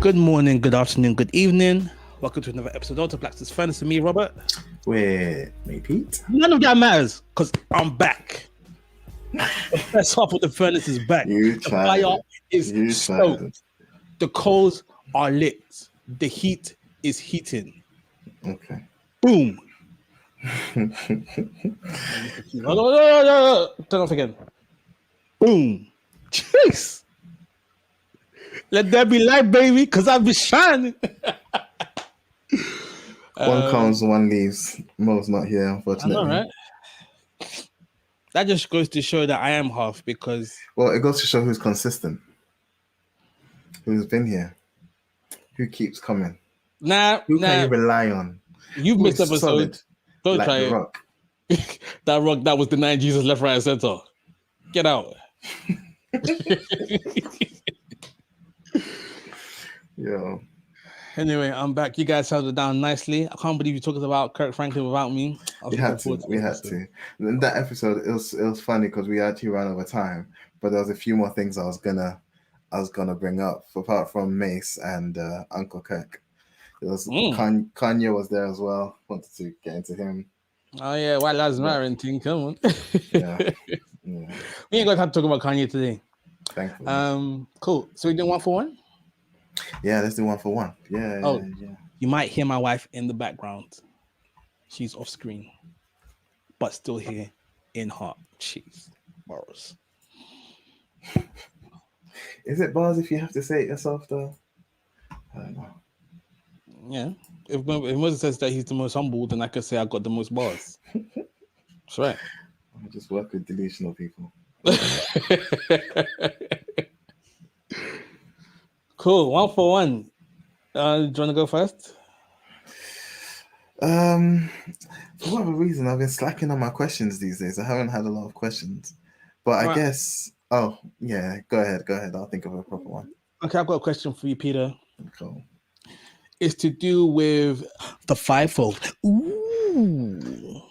Good morning, good afternoon, good evening. Welcome to another episode of the Blacksters Furnace with me, Robert. With me, Pete. None of that matters because I'm back. The first half of the furnace is back. You The tried fire it. is You tried it. stoked. The coals are lit. The heat is heating. Okay. Boom. Turn off again. Boom. Jeez. Let there be light, baby, because I'll be shining. One comes, one leaves. Mo's not here, I unfortunately. know, right? That just goes to show that I am half because Well, it goes to show who's consistent, who's been here, who keeps coming, who can you rely on, you've who missed is episode. solid, Don't like try the it. rock. That rock that was denying Jesus left, right, and center. Get out. Yo. Anyway, I'm back. You guys held it down nicely. I can't believe you talked about Kirk Franklin without me. We had to. In that episode, it was funny because we actually ran over time, but there was a few more things I was gonna bring up apart from Mace and Uncle Kirk. It was Kanye was there as well. Wanted to get into him. Oh yeah, White Lives Matter and thing. Come on. Yeah. We ain't gonna have to talk about Kanye today. Thankfully. Cool. So we doing 1 for 1? Yeah, let's do 1 for 1. Yeah. You might hear my wife in the background. She's off screen, but still here in heart. Jeez, bars. Is it bars if you have to say it yourself though? I don't know. Yeah. If Moses says that he's the most humble, then I could say I got the most bars. That's right. I just work with delusional people. Cool. 1 for 1. Do you want to go first? For whatever reason, I've been slacking on my questions these days. I haven't had a lot of questions, but I guess. Oh yeah, go ahead. I'll think of a proper one. Okay, I've got a question for you, Peter. Cool. It's to do with the fivefold. Ooh.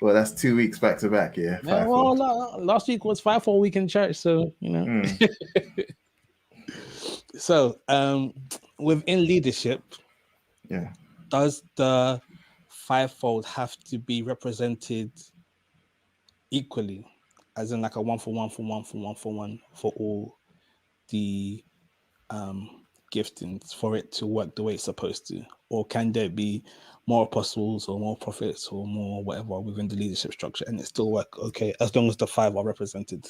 Well, that's 2 weeks back to back. Yeah. Well, last week was fivefold week in church, so you know. So, within leadership, yeah, does the fivefold have to be represented equally, as in like a 1 for 1 for 1 for 1 for 1 for all the giftings for it to work the way it's supposed to? Or can there be more apostles or more prophets or more whatever within the leadership structure and it still work okay as long as the 5 are represented?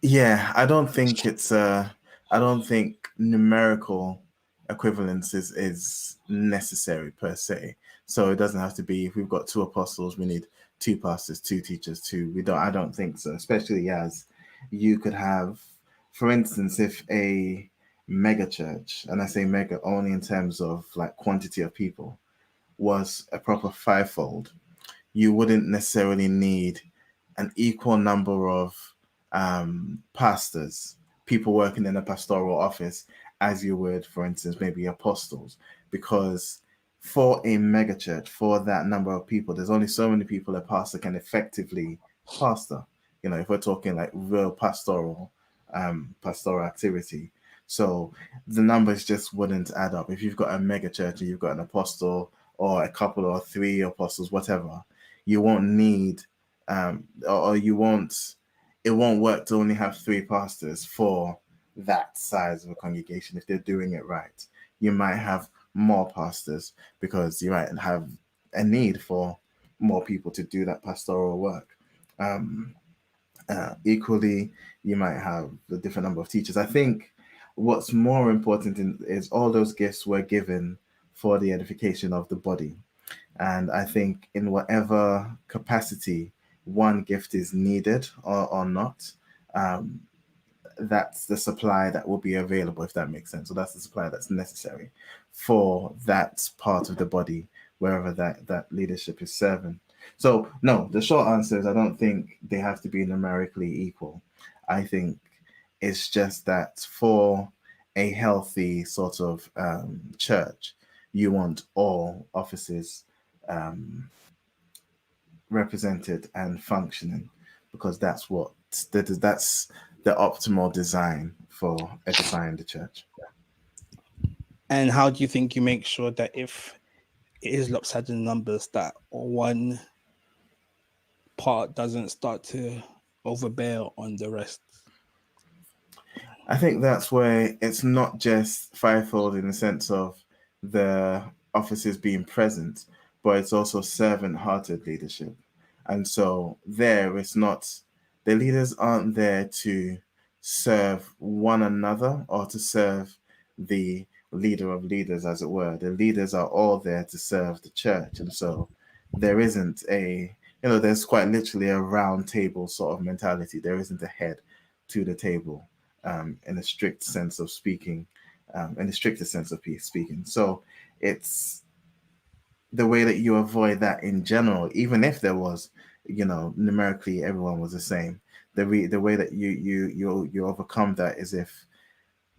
Yeah, I don't think numerical equivalence is necessary per se. So it doesn't have to be, if we've got 2 apostles, we need 2 pastors, 2 teachers, 2. I don't think so, especially as you could have, for instance, if a mega church, and I say mega only in terms of like quantity of people, was a proper fivefold, you wouldn't necessarily need an equal number of pastors, people working in a pastoral office, as you would, for instance, maybe apostles, because for a megachurch, for that number of people, there's only so many people a pastor can effectively pastor. You know, if we're talking like real pastoral activity. So the numbers just wouldn't add up. If you've got a megachurch and you've got an apostle or a couple or 3 apostles, whatever, you won't need or you won't, it won't work to only have 3 pastors for that size of a congregation if they're doing it right. You might have more pastors because you might have a need for more people to do that pastoral work. Equally, you might have a different number of teachers. I think what's more important is all those gifts were given for the edification of the body. And I think in whatever capacity one gift is needed or not, that's the supply that will be available, if that makes sense. So that's the supply that's necessary for that part of the body, wherever that leadership is serving. So no, the short answer is I don't think they have to be numerically equal. I think it's just that for a healthy sort of church, you want all offices represented and functioning, because that's the optimal design for edifying the church. And how do you think you make sure that if it is lopsided numbers, that one part doesn't start to overbear on the rest? I think that's where it's not just fivefold in the sense of the offices being present, but it's also servant-hearted leadership. And so there, it's not, the leaders aren't there to serve one another or to serve the leader of leaders, as it were. The leaders are all there to serve the church. And so there isn't there's quite literally a round table sort of mentality. There isn't a head to the table in a strict sense of speaking, in the strictest sense of speaking. So it's the way that you avoid that in general, even if there was, numerically everyone was the same. The way that you overcome that is if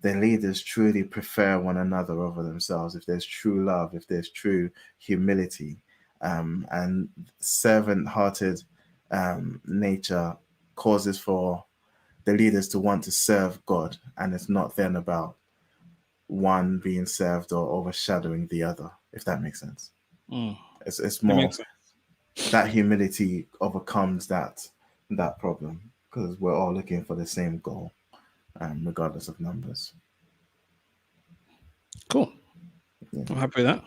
the leaders truly prefer one another over themselves, if there's true love, if there's true humility, and servant-hearted nature causes for the leaders to want to serve God, and it's not then about one being served or overshadowing the other, if that makes sense. It's It more makes sense. that humility overcomes that problem because we're all looking for the same goal, regardless of numbers. Cool. Yeah. I'm happy with that.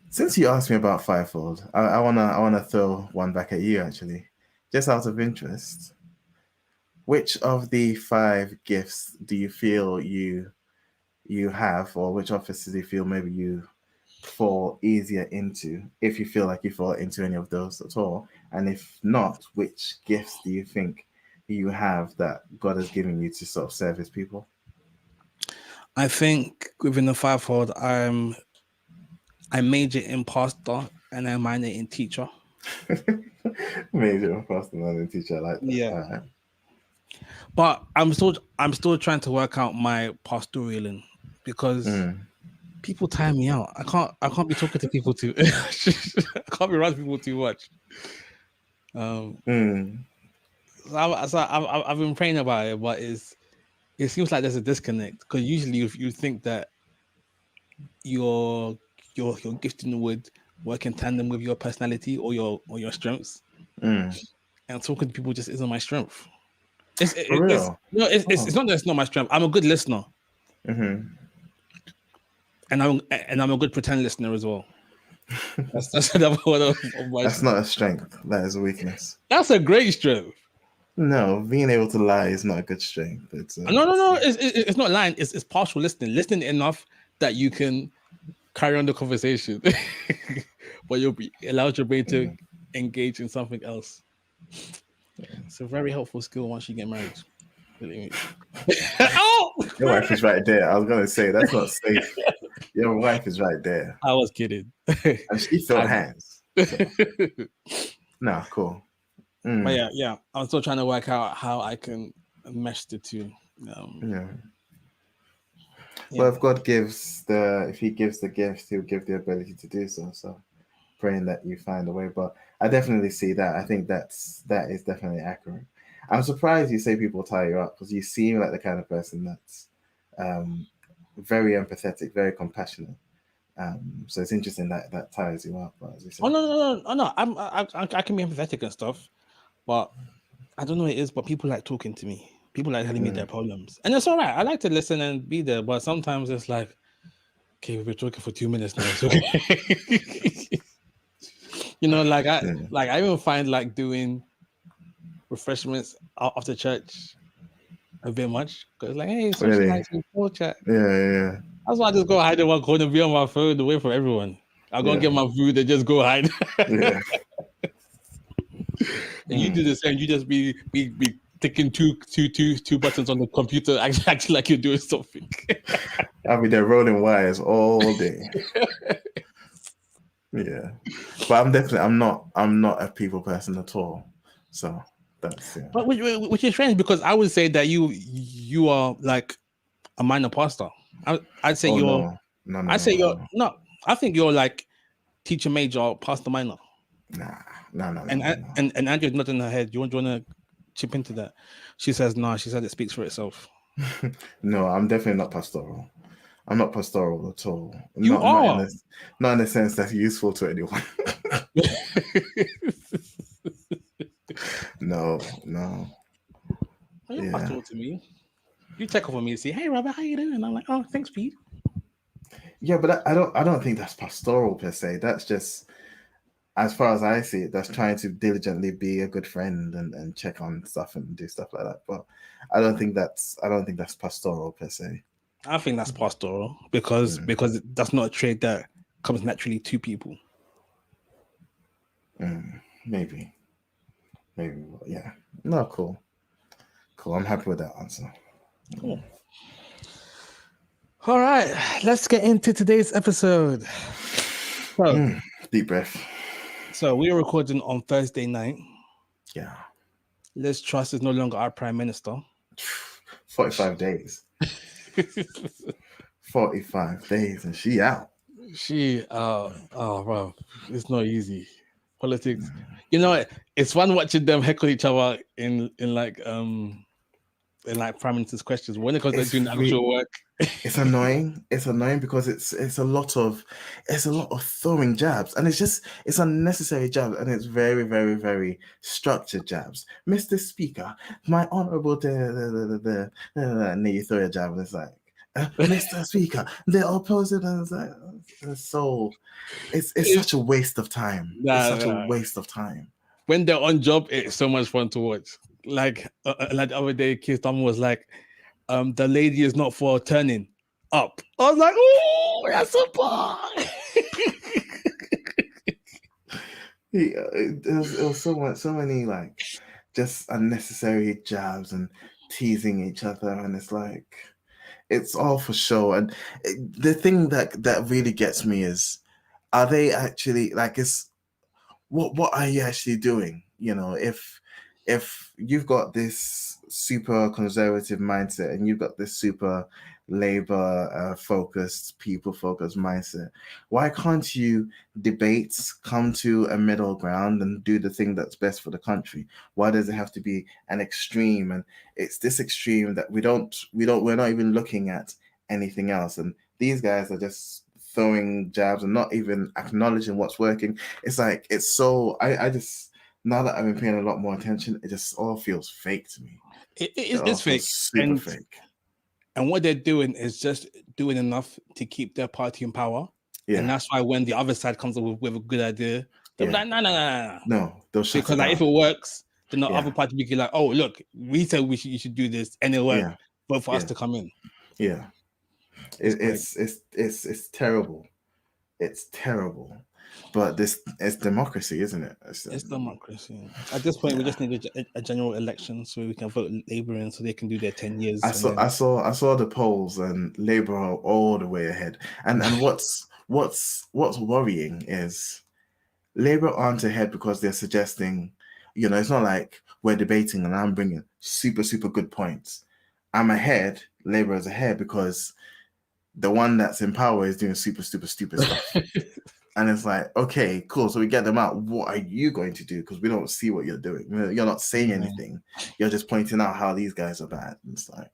Since you asked me about fivefold, I wanna throw one back at you actually, just out of interest. Which of the 5 gifts do you feel you have, or which offices do you feel maybe you fall easier into, if you feel like you fall into any of those at all? And if not, which gifts do you think you have that God has given you to sort of serve his people? I think within the fivefold, I major in pastor and I minor in teacher. Major and faster learning teacher, I like that. Yeah. All right. But I'm still trying to work out my pastoraling because people tire me out. I can't be talking to people too. I can't be around people too much. I've been praying about it, but it seems like there's a disconnect because usually if you think that your gifting would work in tandem with your personality or your strengths, and talking to people just isn't my strength. For real? It's not that it's not my strength. I'm a good listener, and I'm a good pretend listener as well. That's another one of my That's strengths. not a strength. That is a weakness. That's a great strength. No, being able to lie is not a good strength. No. It's not lying. It's partial listening enough that you can carry on the conversation, but you'll be allowed your brain to engage in something else. It's a very helpful skill once you get married. Oh, Your wife is right there. I was gonna say that's not safe. Your wife is right there, I was kidding. and she felt hands. So. No, cool. But yeah, I'm still trying to work out how I can mesh the two. Well, if God if he gives the gift, he'll give the ability to do so. So praying that you find a way. But I definitely see that. I think that is definitely accurate. I'm surprised you say people tie you up because you seem like the kind of person that's very empathetic, very compassionate. So it's interesting that ties you up. As you said. Oh no! I can be empathetic and stuff, but I don't know what it is. But people like talking to me. People like telling me their problems, and it's all right. I like to listen and be there, but sometimes it's like, okay, we've been talking for 2 minutes now. It's okay. I even find like doing refreshments after church a bit much because like, hey, socialize with full chat. Yeah. That's why I just go hide in one corner, be on my phone, away from everyone. I'll go and get my food and just go hide. Yeah. And you do the same. You just be ticking two buttons on the computer, acting like you're doing something. I'll be there rolling wires all day. Yeah, but I'm not a people person at all. So that's But which is strange because I would say that you are like a minor pastor. I'd say no. I think you're like teacher major, pastor minor. No. And Andrew's not in her head. Do you want to chip into that. She says, "No." She said it speaks for itself. No, I'm definitely not pastoral. I'm not pastoral at all. You are. Not in the sense that's useful to anyone. No. You're Yeah. pastoral to me. You check up on me and say, "Hey, Robert, how you doing?" I'm like, "Oh, thanks, Pete." Yeah, but I don't think that's pastoral per se. That's just, as far as I see it, that's trying to diligently be a good friend and check on stuff and do stuff like that. But I don't think that's pastoral per se. I think that's pastoral because Mm, that's not a trait that comes naturally to people. maybe. Yeah. No, cool. I'm happy with that answer. Cool. All right, let's get into today's episode. Deep breath. So we are recording on Thursday night. Yeah. Liz Truss is no longer our Prime Minister. 45 days. 45 days and she out. Bro, it's not easy. Politics. You know, it's fun watching them heckle each other in Prime Minister's questions. When it comes to doing the actual work, it's annoying. It's annoying because it's a lot of throwing jabs, and it's unnecessary jabs, and it's very, very, very structured jabs. Mr. Speaker, my honourable and then you throw a jab, and it's like, Mr. Speaker, the opposite, and it's like, it's such a waste of time. It's such a waste of time. When they're on job, it's so much fun to watch. Like the other day, Keith Thomas was like, "The lady is not for turning up." I was like, "Oh, that's a bar." It was so many like just unnecessary jabs and teasing each other, and it's like it's all for show. And the thing that really gets me is, are they actually like, it's what are you actually doing? You know, if you've got this super conservative mindset and you've got this super labor focused, people focused mindset, why can't you debate, come to a middle ground and do the thing that's best for the country? Why does it have to be an extreme? And it's this extreme that we're not even looking at anything else, and these guys are just throwing jabs and not even acknowledging what's working. It's like, it's so I just, now that I've been paying a lot more attention, it just all feels fake to me. It's fake. Super fake. And what they're doing is just doing enough to keep their party in power. Yeah. And that's why when the other side comes up with a good idea, they're like, no, they'll shut because it like, down. if it works, then the other party will be like, "Oh, look, we said you should do this, and it worked, but for us to come in." Yeah, it's terrible. It's terrible. But it's democracy, isn't it? It's democracy. At this point, we just need a general election so we can vote Labour in, so they can do their 10 years. I saw the polls, and Labour are all the way ahead. And what's worrying is Labour aren't ahead because they're suggesting, you know, it's not like we're debating and I'm bringing super, super good points. I'm ahead, Labour is ahead because the one that's in power is doing super, super, stupid stuff. And it's like, okay, cool. So we get them out. What are you going to do? Because we don't see what you're doing. You're not saying anything. You're just pointing out how these guys are bad. And it's like,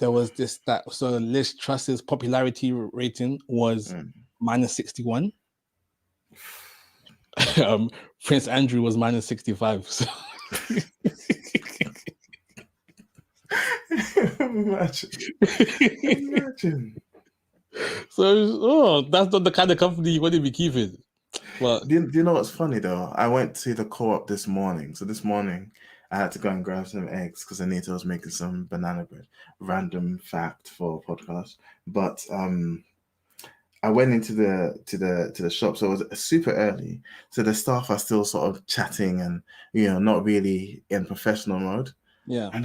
there was this that. So Liz Truss's popularity rating was minus 61. Prince Andrew was minus 65. So. Imagine. So, that's not the kind of company you want to be keeping. But do you know what's funny though? I went to the co-op this morning. So this morning I had to go and grab some eggs because Anita was making some banana bread. Random fact for a podcast. But I went into the shop, so it was super early. So the staff are still sort of chatting and, you know, not really in professional mode. Yeah. And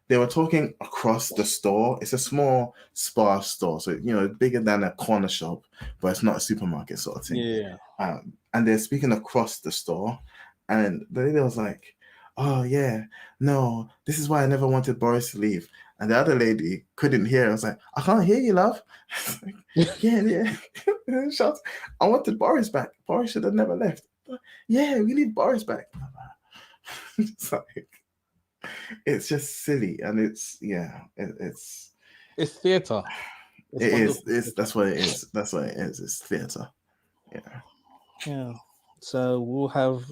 they were talking across the store. It's a small sparse store, so, you know, bigger than a corner shop, but it's not a supermarket sort of thing. Yeah. And they're speaking across the store, and the lady was like, "Oh yeah, no, this is why I never wanted Boris to leave." And the other lady couldn't hear. I was like, "I can't hear you, love." Yeah. Shout, "I wanted Boris back. Boris should have never left." Yeah, we need Boris back. It's like, it's just silly, and it's It's theatre. It's wonderful it's theatre. that's what it is. That's what it is. It's theatre. Yeah. Yeah. So we'll have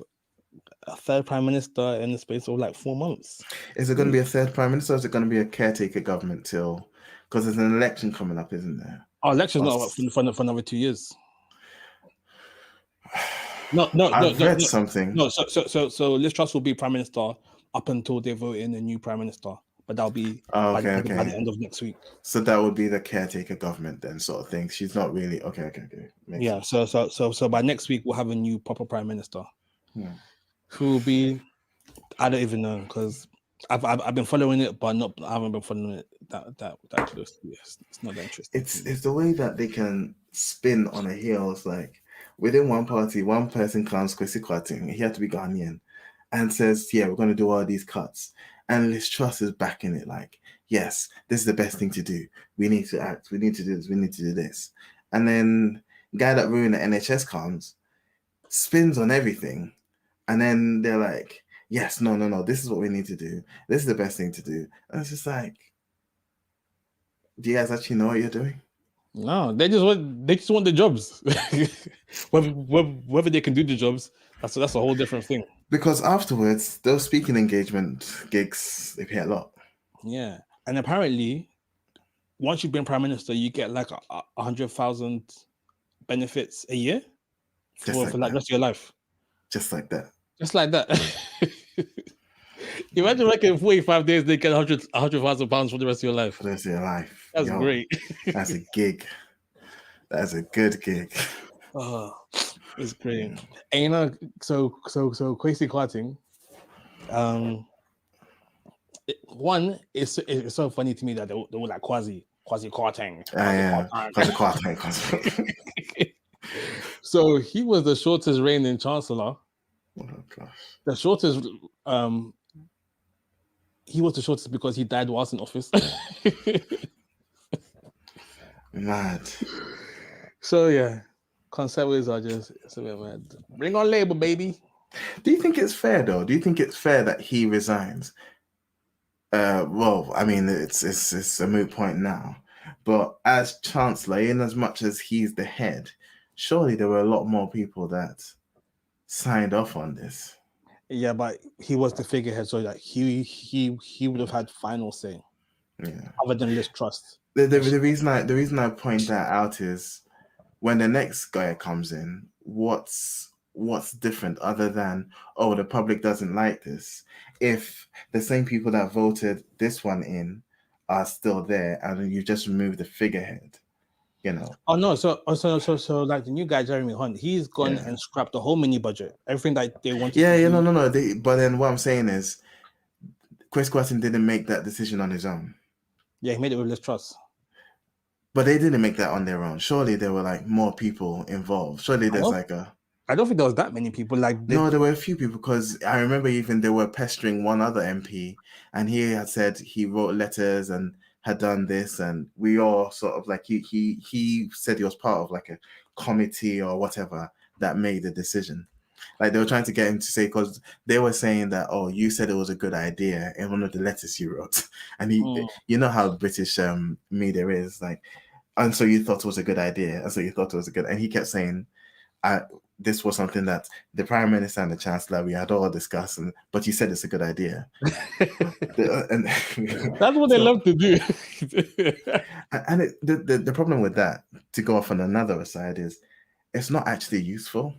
a third prime minister in the space of like 4 months. Is it going to be a third prime minister, or is it going to be a caretaker government till? Because there's an election coming up, isn't there? Our election's not up Plus, for another 2 years. No, no, no, I've no, read no. something. No, so Liz Truss will be prime minister up until they vote in a new prime minister, but that'll be Oh, by okay, the okay. end of next week. So that would be the caretaker government then, sort of thing. She's not really okay. Makes Yeah, sense. so by next week we'll have a new proper prime minister Hmm. who will be, I don't even know, because I've been following it, but I haven't been following it that closely. It's not that interesting. It's the way that they can spin on a heel. It's like within one party, one person comes Kwesi Kwarteng, he had to be Ghanaian, and says, "Yeah, we're going to do all these cuts." And Liz Truss is backing it, like, "Yes, this is the best thing to do. We need to act. We need to do this. We need to do this." And then guy that ruined the NHS comes, spins on everything, and then they're like, "Yes, no. This is what we need to do. This is the best thing to do." And it's just like, do you guys actually know what you're doing? No, they just want the jobs. whether they can do the jobs, that's a whole different thing. Because afterwards, those speaking engagement gigs, they pay a lot. Yeah, and apparently, once you've been prime minister, you get like 100,000 benefits a year for like the rest of your life. Just like that. Just like that. Imagine working 45 days, they get 100,000 pounds for the rest of your life. For the rest of your life. That's great. That's a gig. That's a good gig. Oh, it's great. Yeah. And you know, so Kwesi Kwarteng, one it's so funny to me that they were like Kwasi Kwarteng. Kwasi Kwarteng. So he was the shortest reigning chancellor. Oh gosh. The shortest. He was the shortest because he died whilst in office. Mad. So yeah, conservatives are just so mad. Bring on Labour, baby. Do you think it's fair though? Do you think it's fair that he resigns? Well, I mean, it's a moot point now. But as chancellor, in as much as he's the head, surely there were a lot more people that signed off on this. Yeah, but he was the figurehead, so that he would have had final say. Yeah. Other than Liz Truss. The reason I point that out is when the next guy comes in, what's different other than, oh, the public doesn't like this? If the same people that voted this one in are still there and you just remove the figurehead, you know. Oh no, so like the new guy Jeremy Hunt, he's gone and scrapped the whole mini budget, everything that they wanted. No. But then what I'm saying is, Kwesi Kwarteng didn't make that decision on his own. Yeah, he made it with Liz Truss. But they didn't make that on their own. Surely there were like more people involved. Surely there's I don't think there was that many people. No, there were a few people, because I remember even they were pestering one other MP, and he had said he wrote letters and had done this, and we all sort of like he said he was part of like a committee or whatever that made the decision. Like they were trying to get him to say, because they were saying that, oh, you said it was a good idea in one of the letters you wrote, and you know how British media is like, and so you thought it was a good idea, and he kept saying, this was something that the Prime Minister and the Chancellor, we had all discussed, but you said it's a good idea. And that's what they love to do. And the problem with that, to go off on another aside, is it's not actually useful,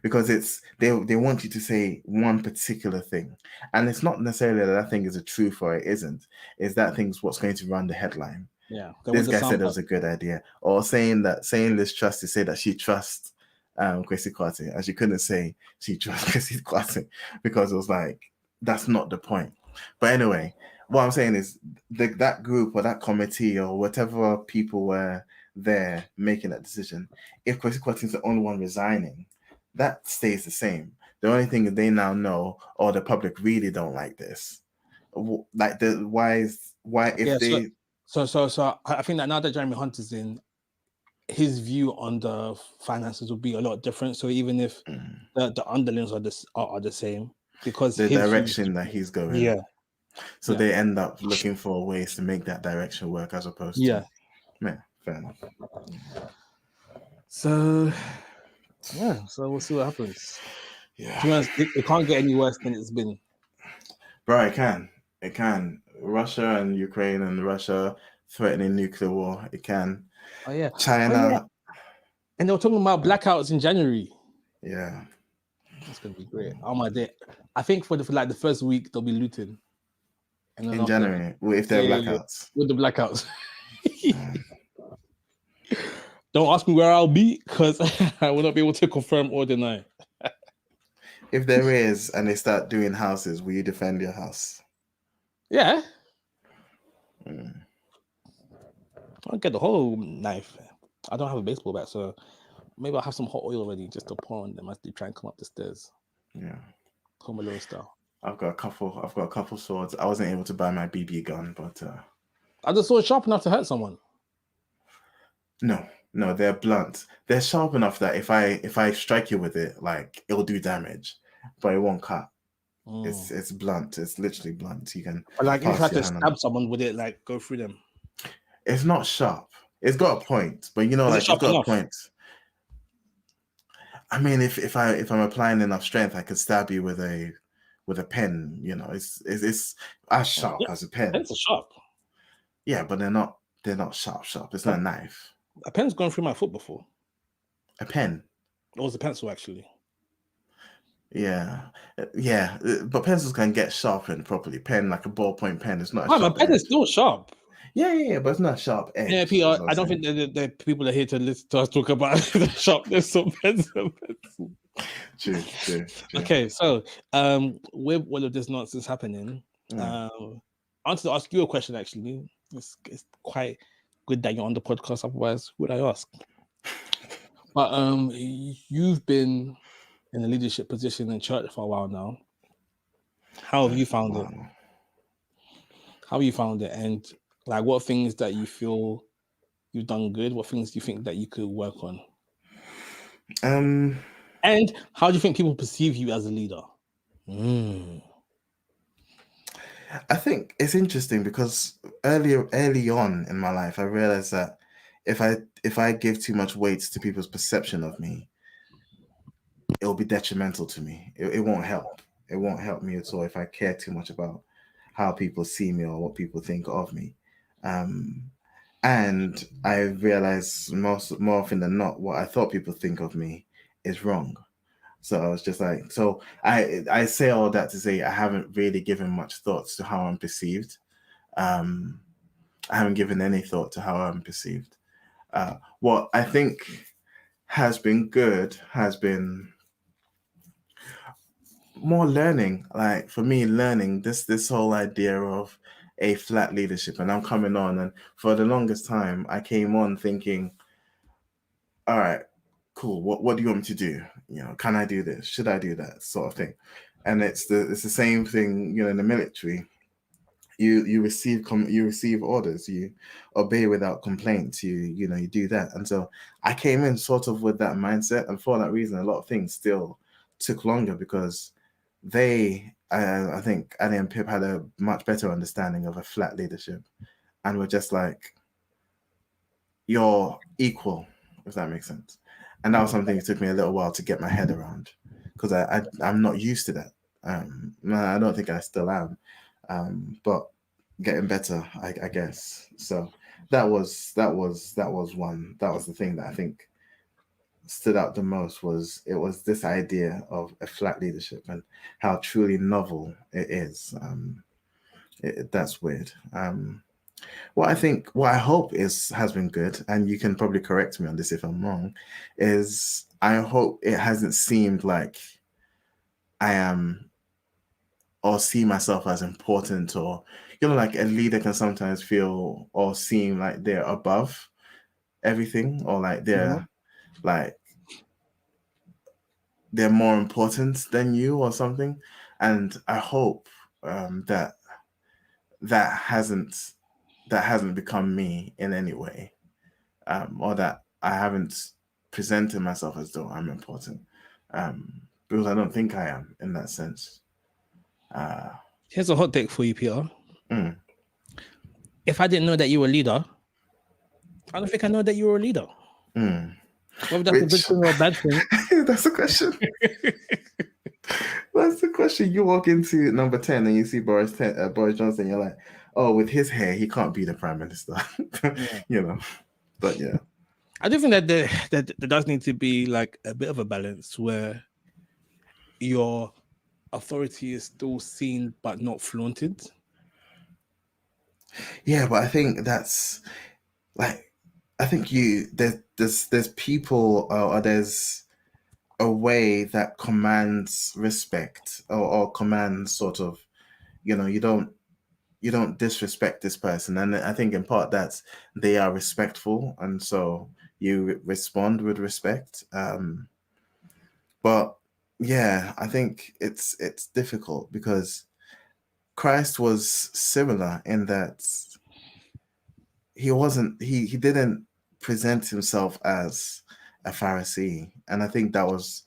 because they want you to say one particular thing, and it's not necessarily that thing is a truth or it isn't. It's that thing's what's going to run the headline. Yeah, this guy said it was a good idea, or saying Liz Truss to say that she trusts Kwesi Kwarteng, and she couldn't say she trusts Kwesi Kwarteng, because it was like, that's not the point. But anyway, what I'm saying is that group or that committee or whatever people were there making that decision, if Kwesi Kwarteng is the only one resigning, that stays the same. The only thing that they now know, or the public really don't like this, like So I think that now that Jeremy Hunt is in, his view on the finances will be a lot different. So even if the underlings are the same, because the his direction that he's going. yeah, So yeah, they end up looking for ways to make that direction work as opposed to, yeah. yeah, fair enough. So yeah, so we'll see what happens. To Yeah. be honest, it can't get any worse than it's been. Bro, it can. It can. Russia and Ukraine and Russia threatening nuclear war. It can. Oh yeah, oh yeah. China. And they were talking about blackouts in January. Yeah. That's gonna be great. Oh my day. I think for like the first week they'll be looting, and then In after, January, if there yeah, are yeah, yeah, blackouts. with the blackouts. Don't ask me where I'll be because I will not be able to confirm or deny. If there is and they start doing houses, will you defend your house? Yeah, Mm. I'll get the whole knife. I don't have a baseball bat, so maybe I'll have some hot oil ready just to pour on them as they try and come up the stairs. Yeah. Home Alone style. I've got a couple swords. I wasn't able to buy my BB gun, but I just saw it sharp enough to hurt someone. no, they're blunt. They're sharp enough that if I strike you with it, like it'll do damage, but it won't cut. It's blunt. It's literally blunt. You can But like if you pass try your to hand on stab it. someone with it, like go through them. It's not sharp. It's got a point, but Is it like it's sharp got a enough? point. I mean, if I'm applying enough strength, I could stab you with a pen. It's as sharp Yeah, as a pen. pens are sharp. Yeah, but they're not sharp. It's not a knife. A pen's gone through my foot before. A pen. It was a pencil actually. Yeah, yeah, but pencils can get sharpened properly. Pen, like a ballpoint pen, it's not a Why my sharp pen is edge. still sharp. Yeah, but it's not a sharp Yeah, edge. Peter, Is what I'm I don't saying. think the people are here to listen to us talk about the sharpness of pens. True. Okay, so with all of this nonsense happening, I wanted to ask you a question actually. It's quite good that you're on the podcast, otherwise would I ask? But you've been in a leadership position in church for a while now. How have you found it? Wow. How have you found it? And like what things that you feel you've done good? What things do you think that you could work on? Um, And how do you think people perceive you as a leader? I think it's interesting because early on in my life, I realized that if I give too much weight to people's perception of me, it'll be detrimental to me. It won't help. It won't help me at all if I care too much about how people see me or what people think of me. Um, and I realized more often than not, what I thought people think of me is wrong. So I was just like, so I say all that to say I haven't really given much thoughts to how I'm perceived. Um, I haven't given any thought to how I'm perceived. What I think has been good has been more learning. Like for me, learning this whole idea of a flat leadership, and I'm coming on, and for the longest time, I came on thinking, all right, cool. What do you want me to do? Can I do this? Should I do that? Sort of thing. And it's the same thing, in the military. You receive orders, you obey without complaint, you do that. And so I came in sort of with that mindset, and for that reason, a lot of things still took longer because I think Annie and Pip had a much better understanding of a flat leadership, and we're just like, you're equal, if that makes sense. And that was something that took me a little while to get my head around because I'm not used to that. I don't think I still am, but getting better, I guess. So that was one. That was the thing that I think stood out the most. It was this idea of a flat leadership and how truly novel it is. That's weird. What I hope has been good, and you can probably correct me on this if I'm wrong, is I hope it hasn't seemed like I am or see myself as important, or like a leader can sometimes feel or seem like they're above everything, or like like they're more important than you or something. And I hope that hasn't become me in any way, or that I haven't presented myself as though I'm important, because I don't think I am in that sense. Here's a hot take for you, Peter. Mm. If I didn't know that you were a leader, I don't think I know that you were a leader. Mm. Whether that's a good Which thing or a bad thing. that's the question. That's the question. You walk into number 10 and you see Boris Johnson. You're like, oh, with his hair, he can't be the prime minister. Yeah. You know. But yeah. I do think that there does need to be like a bit of a balance where your authority is still seen but not flaunted. Yeah, but I think that's like I think you there's people or there's a way that commands respect or commands sort of you don't disrespect this person, and I think in part that's they are respectful, and so you respond with respect. But yeah, I think it's difficult because Christ was similar in that he didn't present himself as a Pharisee, and I think that was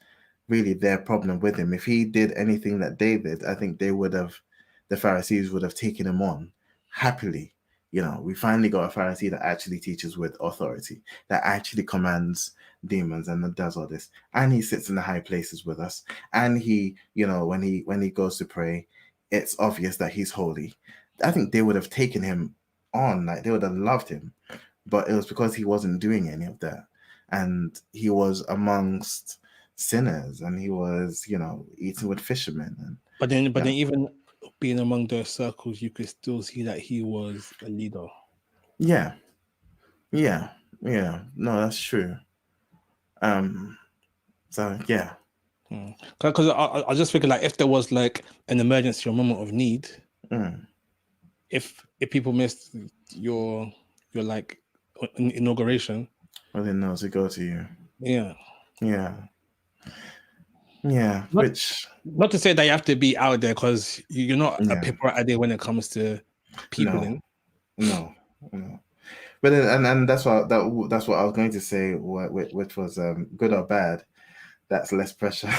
really their problem with him. If he did anything that they did, I think the Pharisees would have taken him on happily. We finally got a Pharisee that actually teaches with authority, that actually commands demons and does all this, and he sits in the high places with us, and he, when he goes to pray, it's obvious that he's holy. I think they would have taken him on, like they would have loved him, but it was because he wasn't doing any of that, and he was amongst sinners, and he was eating with fishermen, and But then you know, even being among those circles, you could still see that he was a leader. yeah, yeah, yeah, no, that's true. So yeah. Because I just figured like if there was like an emergency or moment of need, if people missed your like inauguration, Well, then knows to go to you. yeah. Yeah, yeah, Not, which not to say that you have to be out there because you're not a yeah, paper idea when it comes to people no, in. no, no. But then, and that's what I was going to say, which was good or bad. That's less pressure.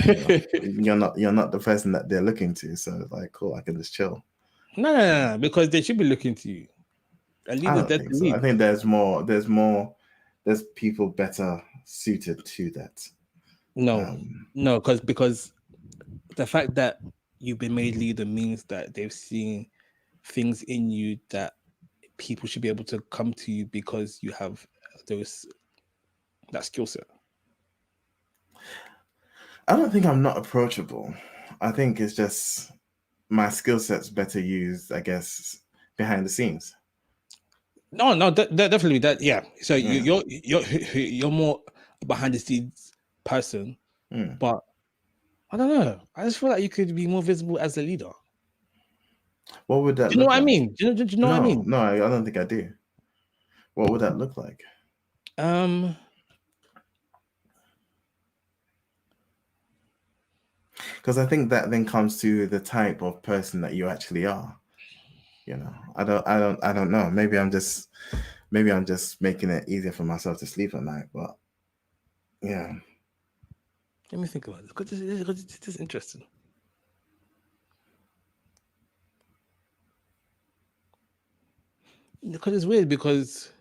You're not the person that they're looking to, so it's like cool, I can just chill. No, because they should be looking to you. A I leader's don't there think to so. I lead. think there's people better suited to that. No, Um, no, because the fact that you've been made leader means that they've seen things in you that people should be able to come to you because you have those that skill set. I don't think I'm not approachable. I think it's just my skill set's better used, I guess, behind the scenes. No, definitely that. Yeah. So Yeah. you're more behind the scenes person, Mm. but I don't know. I just feel like you could be more visible as a leader. What would Do that you know look what I like? mean? Do you know what I No, mean? no, I don't think I do. What would that look like? Um, Because I think that then comes to the type of person that you actually are. I don't know. Maybe I'm just making it easier for myself to sleep at night. But yeah, let me think about this because this is interesting. Because it's weird because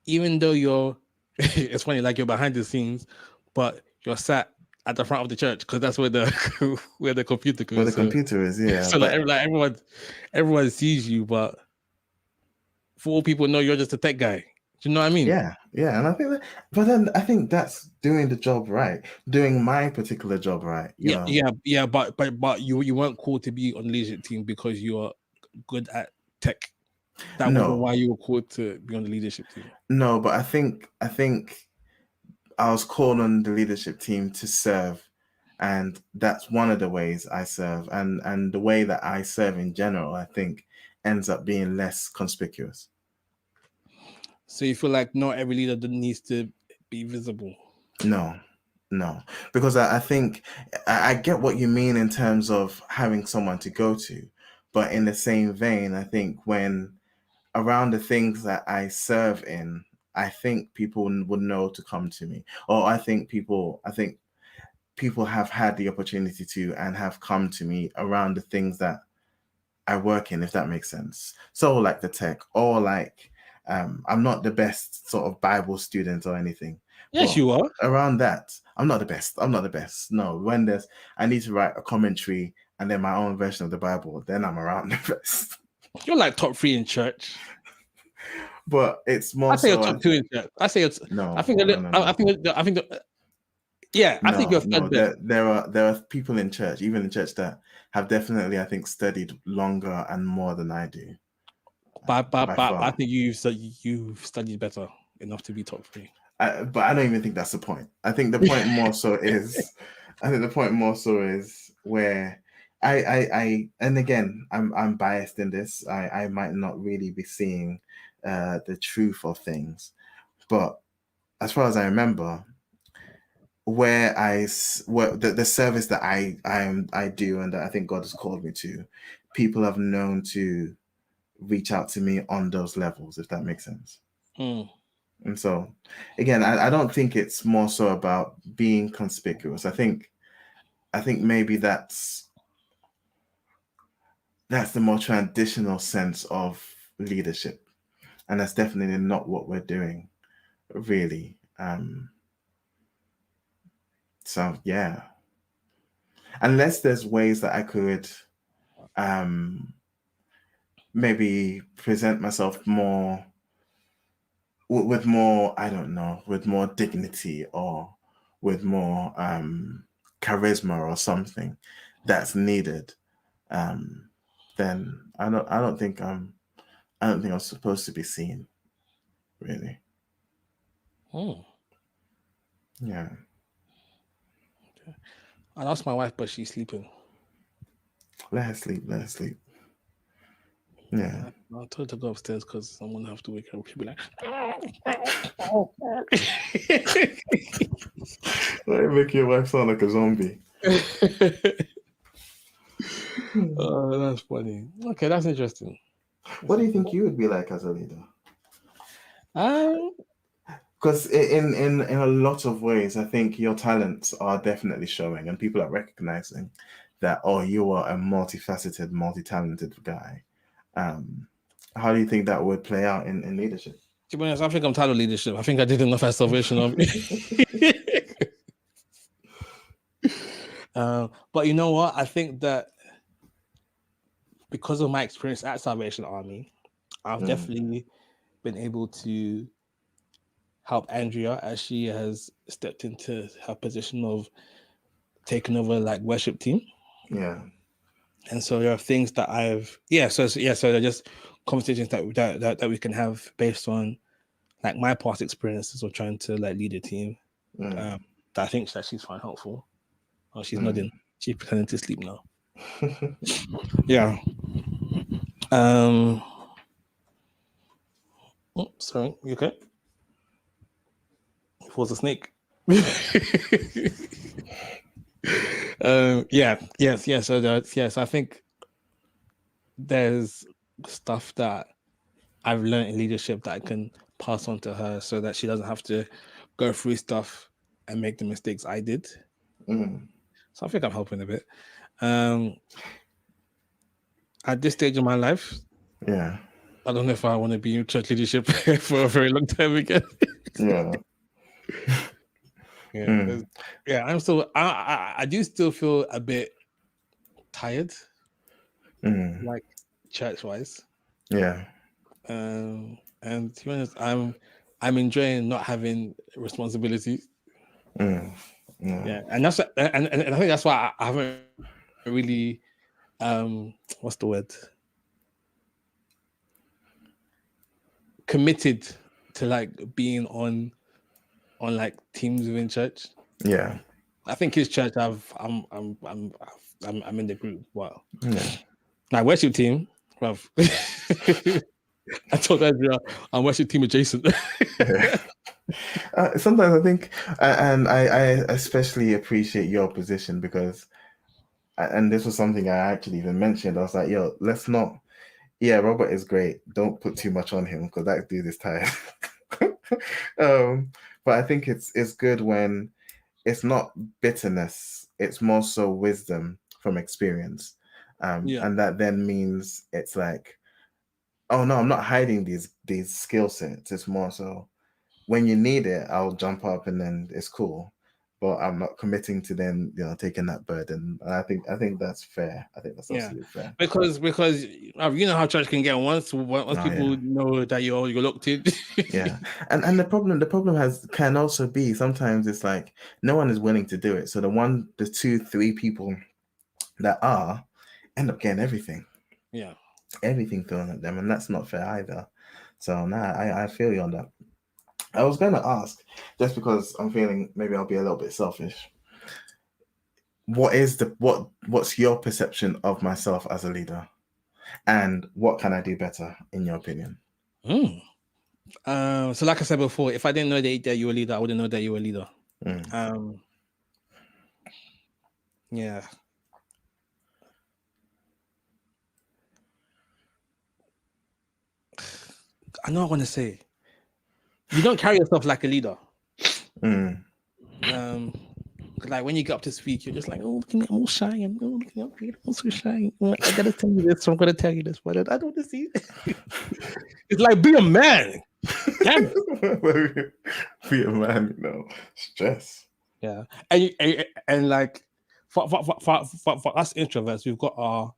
even though you're, it's funny like you're behind the scenes, but you're sat at the front of the church because that's where the where the computer where the goes. So computer is, yeah. so like, But everyone sees you, but for all people know you're just a tech guy. Do you know what I mean? yeah, yeah, and I think that, but then I think that's doing the job right, doing my particular job right. Yeah. But you weren't called to be on the leadership team because you are good at tech. That wasn't No, why you were called to be on the leadership team. no, but I think I was called on the leadership team to serve, and that's one of the ways I serve, and the way that I serve in general, I think, ends up being less conspicuous. So you feel like not every leader needs to be visible. No, no, because I think I get what you mean in terms of having someone to go to, but in the same vein, I think when around the things that I serve in, I think people would know to come to me, or I think people have had the opportunity to and have come to me around the things that I work in, if that makes sense. So like the tech, or like I'm not the best sort of Bible student or anything, Yes, but you are. around that, I'm not the best. I'm not the best. No, when I need to write a commentary and then my own version of the Bible, then I'm around the best. You're like top 3 in church. But it's I more say you're so. top 2 in church. I say it's. I No, think. no, no, no. Yeah, I think No, you're no. third best. There are people in church, even in church, that have definitely, I think, studied longer and more than I do. By But I far. think you've studied better enough to be top 3. But I don't even think that's the point. I think the point more so is, I think the point more so is where and again, I'm biased in this. I might not really be seeing the truth of things, but as far as I remember, where the service that I do and that I think God has called me to, people have known to reach out to me on those levels, if that makes sense. Mm. And so, again, I don't think it's more so about being conspicuous. I think maybe that's the more traditional sense of leadership, and that's definitely not what we're doing, really. So yeah, unless there's ways that I could maybe present myself more with more, I don't know, with more dignity or with more charisma or something that's needed, um, then I don't think I'm supposed to be seen, really. Mm. Yeah. Okay. I asked my wife, but she's sleeping. Let her sleep. Let her sleep. Yeah. I told her to go upstairs because I'm gonna have to wake her up. She'll be like, Why you make your wife sound like a zombie? oh, that's funny. Okay, that's interesting. What do you think you would be like as a leader? Um, Because in a lot of ways, I think your talents are definitely showing, and people are recognizing that, oh, you are a multifaceted, multi-talented guy. Um, how do you think that would play out in leadership? to be honest, I think I'm tired of leadership. I think I did enough at Salvation Army. But you know what? I think that because of my experience at Salvation Army, I've definitely been able to help Andrea as she has stepped into her position of taking over like worship team. Yeah. And so there are things that so they're just conversations that we can have based on like my past experiences of trying to like lead a team. That I think that she's fine helpful. Oh, she's nodding. She's pretending to sleep now. Yeah. Oh, sorry. You okay? It was a snake. Yes. So I think there's stuff that I've learned in leadership that I can pass on to her so that she doesn't have to go through stuff and make the mistakes I did. So I think I'm helping a bit. At this stage of my life, Yeah. I don't know if I want to be in church leadership for a very long time again. Yeah. Yeah. I'm still. I do still feel a bit tired, like church wise. Yeah. And to be honest, I'm enjoying not having responsibility. Yeah, and that's and I think that's why I haven't really what's the word, committed to like being on like teams within church. Yeah. I think his church I'm in the group. Wow. Yeah. Like worship team, bruv. I told Andrea I'm worship team adjacent. Sometimes I think, and I especially appreciate your position because, and this was something I actually even mentioned. I was like, yo, let's not. Yeah, Robert is great. Don't put too much on him because that dude is tired. But I think it's good when it's not bitterness. It's more so wisdom from experience. And that then means it's like, oh no, I'm not hiding these skill sets. It's more so when you need it, I'll jump up and then it's cool. But I'm not committing to then, taking that burden. And I think that's fair. I think that's absolutely fair. Because you know how church can get once people know that you're locked in. Yeah. And the problem can also be sometimes it's like no one is willing to do it. So the 2, 3 people that end up getting everything. Yeah. Everything thrown at them, and that's not fair either. So I feel you on that. I was going to ask, just because I'm feeling maybe I'll be a little bit selfish. What's your perception of myself as a leader, and what can I do better in your opinion? So like I said before, if I didn't know that you were a leader, I wouldn't know that you were a leader. Yeah. I know I want to say you don't carry yourself like a leader. Like when you get up to speak, you're just like, oh, look at me, I'm all shy. I'm so shy. I gotta tell you this, so I'm gonna tell you this, but I don't want to see it. It's like, be a man. Damn it. Be a man, stress. Yeah, and like for us introverts, we've got our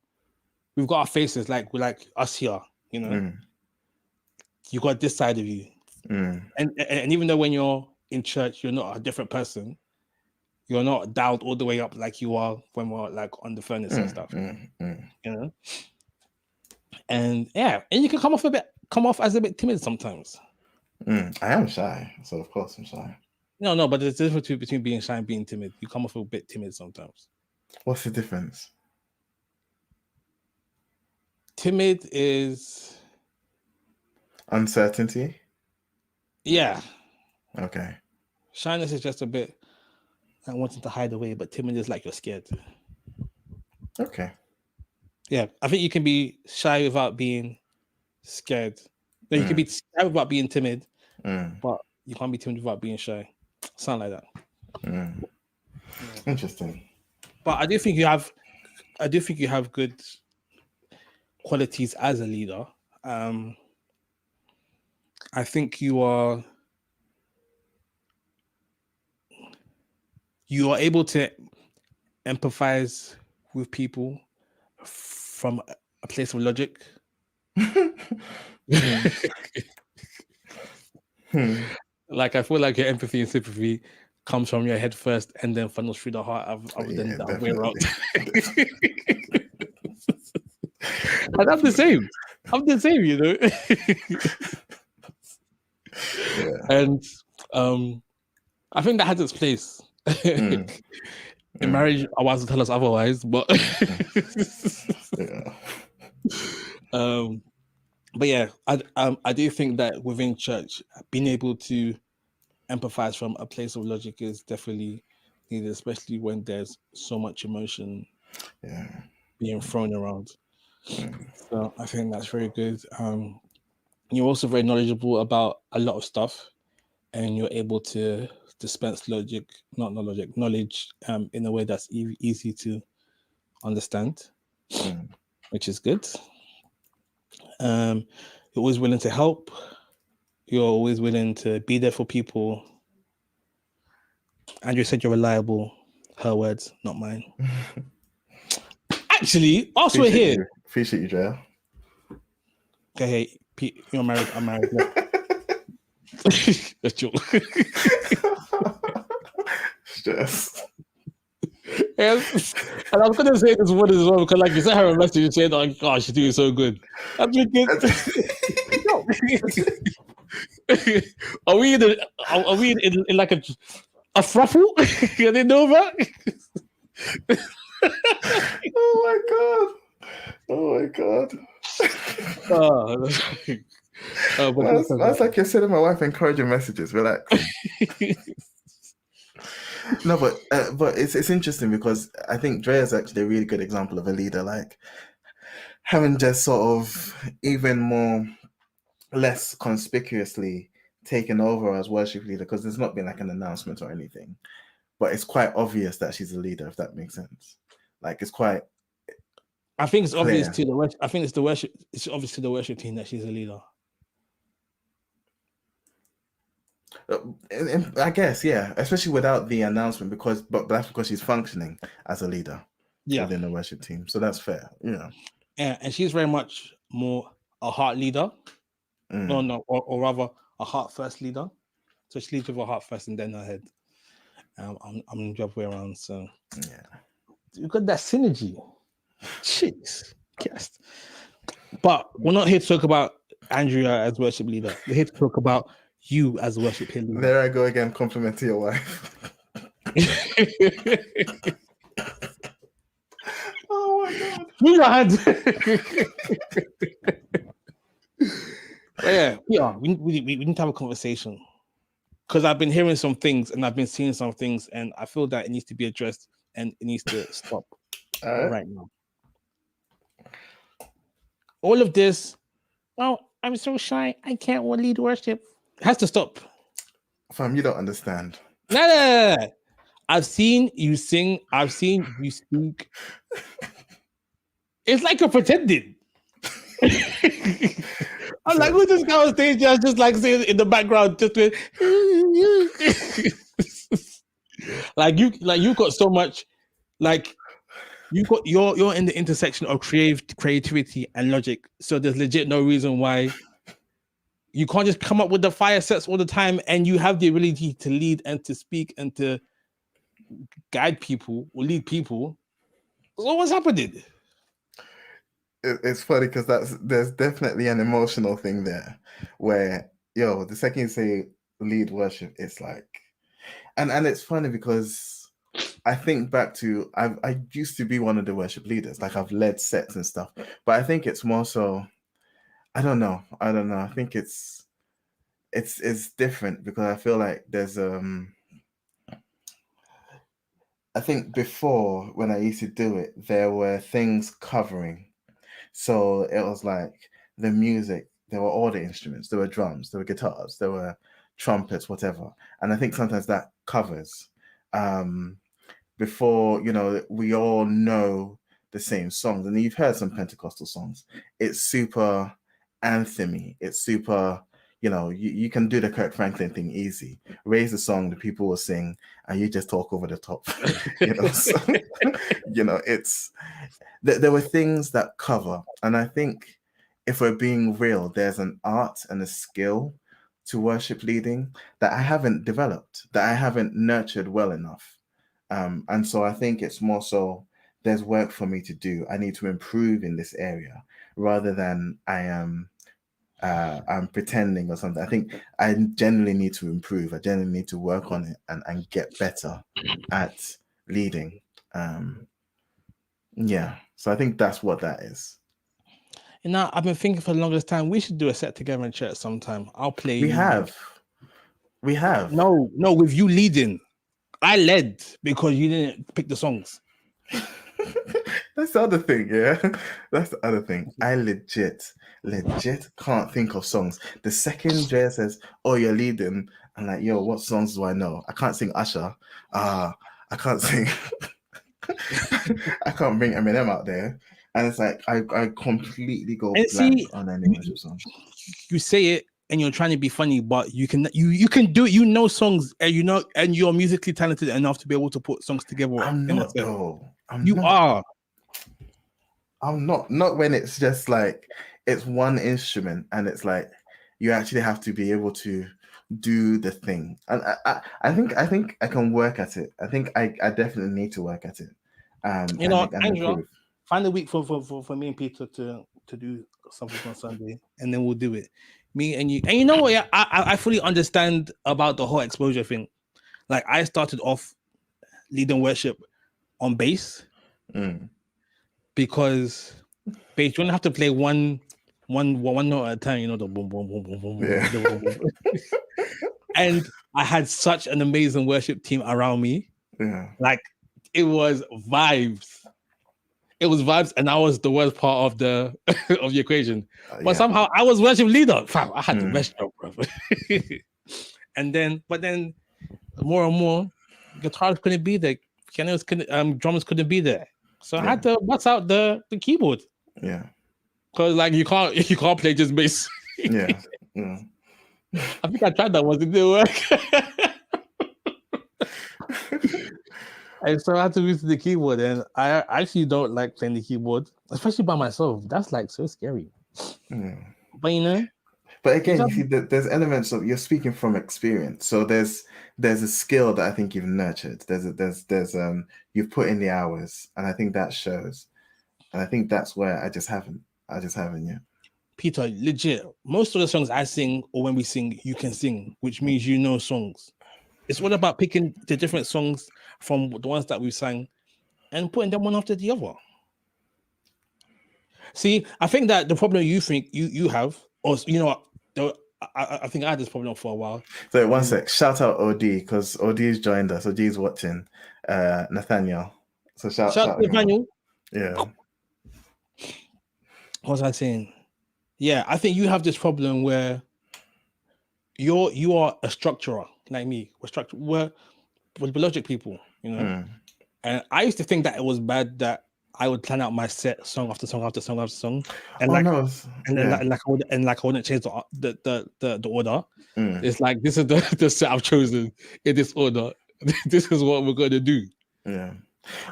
faces like us here, You got this side of you, and even though when you're in church, you're not a different person. You're not dialed all the way up like you are when we're like on the furnace and stuff, And you can come off as a bit timid sometimes. I am shy, so of course I'm shy. No, but there's a difference between being shy and being timid. You come off a bit timid sometimes. What's the difference? Timid is uncertainty. Yeah. Okay. Shyness is just a bit like wanting to hide away, but timid is like you're scared. Okay. Yeah, I think you can be shy without being scared. No, you can be shy without being timid, but you can't be timid without being shy. Sound like that. Yeah. Interesting. But I do think you have good qualities as a leader. I think you are able to empathize with people from a place of logic. Like I feel like your empathy and sympathy comes from your head first and then funnels through the heart other than the way around. And I'm the same. And I think that has its place. In marriage, I was to tell us otherwise, but but yeah, I do think that within church, being able to empathize from a place of logic is definitely needed, especially when there's so much emotion being thrown around. So I think that's very good. You're also very knowledgeable about a lot of stuff, and you're able to dispense knowledge in a way that's easy to understand, which is good. You're always willing to help. You're always willing to be there for people. Andrew said you're reliable. Her words, not mine. Actually, also we're here. Appreciate you, Joel. Okay, hey, Pete, you're married. I'm married. That's true. Stress. Yes. And I was gonna say this word as well because, like, you sent her a message and said, "Oh gosh, she's doing so good." I'm thinking, are we in like a thruffle? You didn't know that? Oh my god. That's like you're sending my wife encouraging messages. Relax. No, but it's interesting because I think Drea is actually a really good example of a leader, like having just sort of even less conspicuously taken over as worship leader, because there's not been like an announcement or anything, but it's quite obvious that she's a leader, if that makes sense. Like it's quite. I think it's obvious clear. to the worship. I think it's the worship. It's obvious to the worship team that she's a leader. I guess, yeah, especially without the announcement, but that's because she's functioning as a leader within the worship team. So that's fair. Yeah. And she's very much more a heart leader. Or rather a heart first leader. So she leads with her heart first and then her head. I'm the other way around. So yeah, you got that synergy. Jeez, yes. But we're not here to talk about Andrea as worship leader. We're here to talk about you as worship leader. There I go again, complimenting your wife. Oh my god! Move your hands. Yeah. We need to have a conversation because I've been hearing some things and I've been seeing some things, and I feel that it needs to be addressed and it needs to stop right now. All of this, oh, I'm so shy, I can't lead worship. It has to stop. Fam, you don't understand. No. I've seen you sing. I've seen you speak. It's like you're pretending. I'm like, who's this guy on stage? Just like saying in the background, just with like you got so much, like you're in the intersection of creativity and logic. So there's legit no reason why you can't just come up with the fire sets all the time, and you have the ability to lead and to speak and to guide people or lead people. So what's happening? It's funny because there's definitely an emotional thing there where the second you say lead worship, it's like, and it's funny because I think back to I used to be one of the worship leaders, like I've led sets and stuff, but I think it's more so I don't know. I think it's different because I feel like there's I think before when I used to do it, there were things covering. So it was like the music, there were all the instruments, there were drums, there were guitars, there were trumpets, whatever. And I think sometimes that covers. Before, we all know the same songs. And you've heard some Pentecostal songs. It's super anthemy. It's super, you can do the Kirk Franklin thing easy. Raise the song, the people will sing, and you just talk over the top. So, it's there were things that cover. And I think if we're being real, there's an art and a skill to worship leading that I haven't developed, that I haven't nurtured well enough. And so I think it's more so there's work for me to do. I need to improve in this area rather than I'm pretending or something. I think I generally need to improve. I generally need to work on it and get better at leading. Yeah. So I think that's what that is. I've been thinking for the longest time, we should do a set together in church sometime. I'll play. We have. No, with you leading. I led because you didn't pick the songs. That's the other thing, yeah. That's the other thing. I legit can't think of songs. The second Jay says, "Oh, you're leading," I'm like, "Yo, what songs do I know? I can't sing Usher. I can't sing. I can't bring Eminem out there." And it's like I completely go blank on any worship song. You say it and you're trying to be funny, but you can do it. You know songs, and you're musically talented enough to be able to put songs together. I'm not though. I'm not when it's just like it's one instrument and it's like you actually have to be able to do the thing. And I think I can work at it. I think I definitely need to work at it. Andrew, find a week for me and Peter to do something on Sunday, and then we'll do it. Me and you. And you know what? Yeah, I fully understand about the whole exposure thing. Like I started off leading worship on bass because bass you don't have to play one note at a time. The boom boom boom boom boom. Yeah. Boom, boom. And I had such an amazing worship team around me. Yeah. Like it was vibes. It was vibes, and I was the worst part of the equation. But somehow I was worship leader. Fam, I had the best job, bro. But then more and more, guitars couldn't be there, pianos couldn't, drummers couldn't be there. So I Yeah. had to bust out the keyboard. Yeah. Because like you can't play just bass. Yeah. Yeah. I think I tried that once, it didn't work. And so I had to use the keyboard, and I actually don't like playing the keyboard, especially by myself. That's like so scary. But you know, but again, you see that there's elements of, you're speaking from experience. So there's a skill that I think you've nurtured. There's you've put in the hours, and I think that shows. And I think that's where I just haven't yet. Peter, legit, most of the songs I sing, or when we sing, you can sing, which means you know songs. It's all about picking the different songs from the ones that we sang and putting them one after the other. See, I think that the problem you think you have, or you know what, I think I had this problem for a while. So one sec, shout out OD, because OD's joined us. OD's watching. Nathaniel. So shout out to Nathaniel. Yeah. What was I saying? Yeah, I think you have this problem where you are a structurer like me. We're logic people, you know. And I used to think that it was bad that I would plan out my set song after song after song after song, and I wouldn't change the order. It's like, this is the set I've chosen in this order. This is what we're gonna do. Yeah.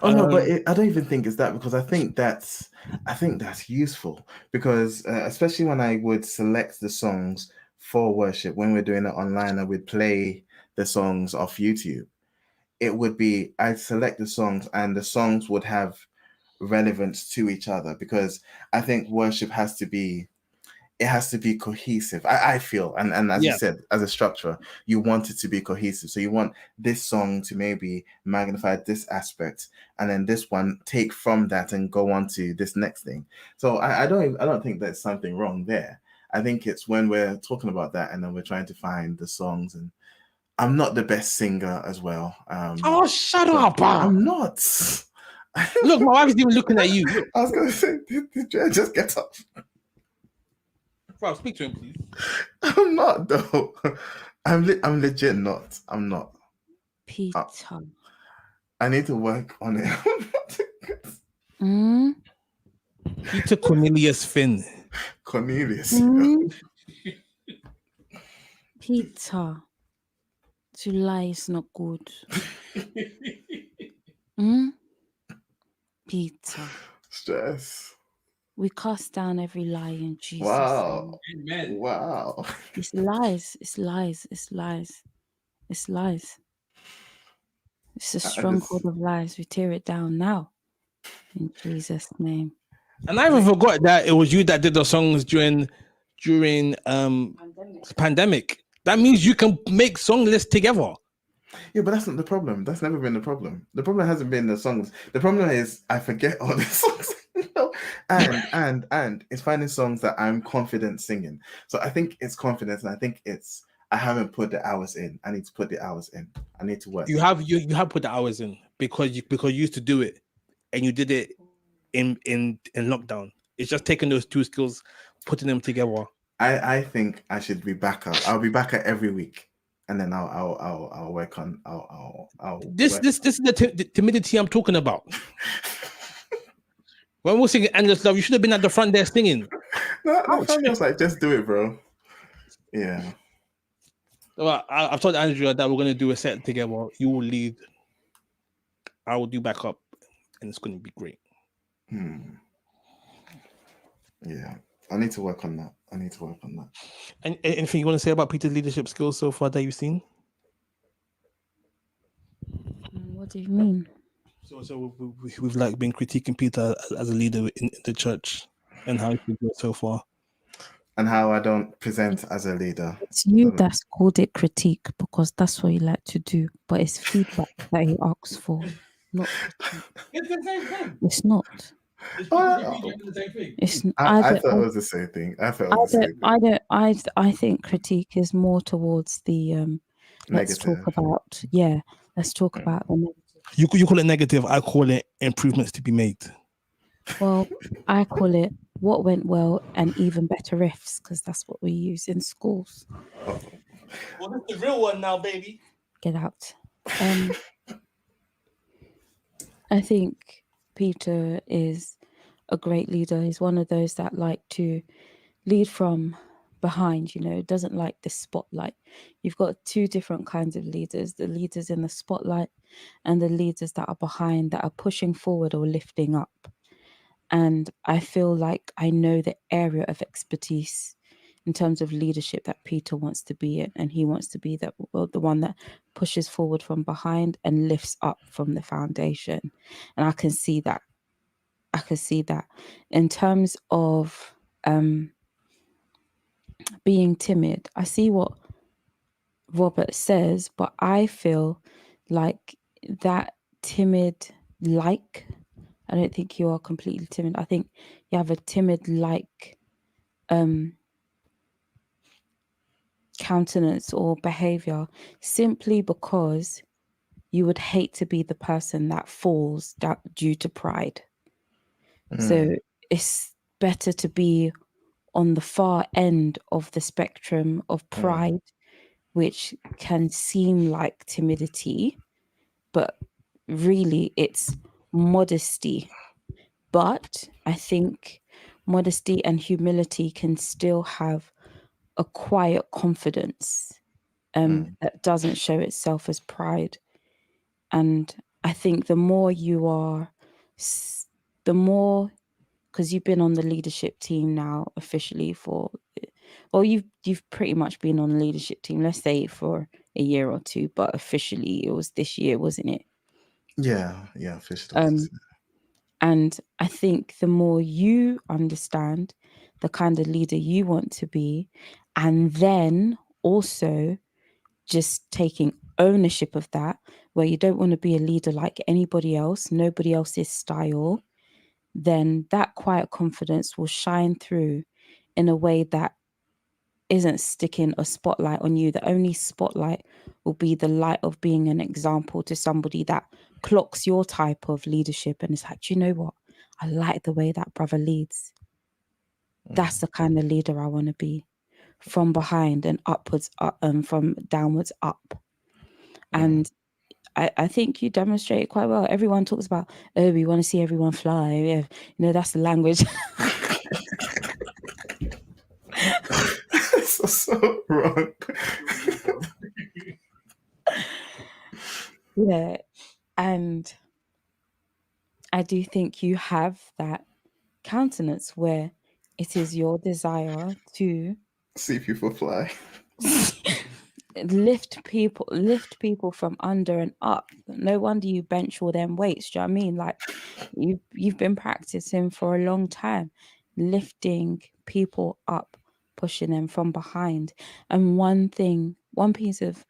Oh no, but I don't even think it's that, because I think that's useful, because especially when I would select the songs for worship when we're doing it online, I would play the songs off YouTube. It would be, I'd select the songs and the songs would have relevance to each other, because I think worship has to be cohesive. I feel, and as you said, as a structure, you want it to be cohesive. So you want this song to maybe magnify this aspect, and then this one take from that and go on to this next thing. So I don't think there's something wrong there. I think it's when we're talking about that and then we're trying to find the songs. And I'm not the best singer as well. Oh, shut up! I'm not. Look, my wife's even looking at you. I was gonna say, did you just get up? Bro, speak to him, please. I'm not, though. I'm legit not. I'm not. Peter. I need to work on it. Peter Cornelius Finn. Cornelius. Peter. To lie is not good. Peter. Stress. We cast down every lie in Jesus' Wow. Amen. Wow. It's lies. It's lies. It's lies. It's lies. It's a stronghold of lies. We tear it down now. In Jesus' name. And I even forgot that it was you that did the songs during pandemic. That means you can make song lists together. Yeah, but that's not the problem. That's never been the problem. The problem hasn't been the songs. The problem is I forget all the songs. And it's finding songs that I'm confident singing. So I think it's confidence, and I think it's, I haven't put the hours in. I need to put the hours in. I need to work. You have put the hours in because you used to do it, and you did it in lockdown. It's just taking those two skills, putting them together. I think I should be back up. I'll be back at every week, and then I'll work on. This is the timidity I'm talking about. When we're singing "Endless Love," you should have been at the front there singing. No, I was like, just do it, bro. Yeah. Well, I've told Andrea that we're gonna do a set together. You will lead. I will do backup, and it's gonna be great. Yeah, I need to work on that. And anything you want to say about Peter's leadership skills so far that you've seen? What do you mean? So we've like been critiquing Peter as a leader in the church, and how he's been doing so far, and how I don't present as a leader. It's you that's called it critique, because that's what you like to do, but it's feedback that he asks for, not critique. It's the same thing. It's not. It's I thought it was the same thing. I think critique is more towards the let's talk about the negative. You call it negative, I call it improvements to be made. Well, I call it what went well and even better riffs, because that's what we use in schools. Well, that's the real one now, baby. Get out. I think Peter is a great leader. He's one of those that like to lead from behind, doesn't like the spotlight. You've got two different kinds of leaders, the leaders in the spotlight and the leaders that are behind, that are pushing forward or lifting up. And I feel like I know the area of expertise in terms of leadership that Peter wants to be in, and he wants to be the one that pushes forward from behind and lifts up from the foundation. And I can see that. In terms of being timid, I see what Robert says, but I feel like that timid like, I don't think you are completely timid. I think you have a timid like countenance or behavior simply because you would hate to be the person that falls due to pride. So it's better to be on the far end of the spectrum of pride, which can seem like timidity, but really it's modesty. But I think modesty and humility can still have a quiet confidence that doesn't show itself as pride. And I think the more, because you've been on the leadership team now officially you've pretty much been on the leadership team, let's say, for a year or two, but officially it was this year, wasn't it? Yeah, officially. And I think the more you understand the kind of leader you want to be, and then also just taking ownership of that, where you don't want to be a leader like anybody else, nobody else's style, then that quiet confidence will shine through in a way that isn't sticking a spotlight on you. The only spotlight will be the light of being an example to somebody that clocks your type of leadership and is like, do you know what? I like the way that brother leads. That's the kind of leader I want to be, from behind and upwards, from downwards up. And I think you demonstrate it quite well. Everyone talks about, oh, we want to see everyone fly. Yeah, that's the language. so wrong. Yeah. And I do think you have that countenance where it is your desire to see people fly. lift people from under and up. No wonder you bench all them weights. Do you know what I mean? Like you've been practicing for a long time, lifting people up, pushing them from behind. And one piece of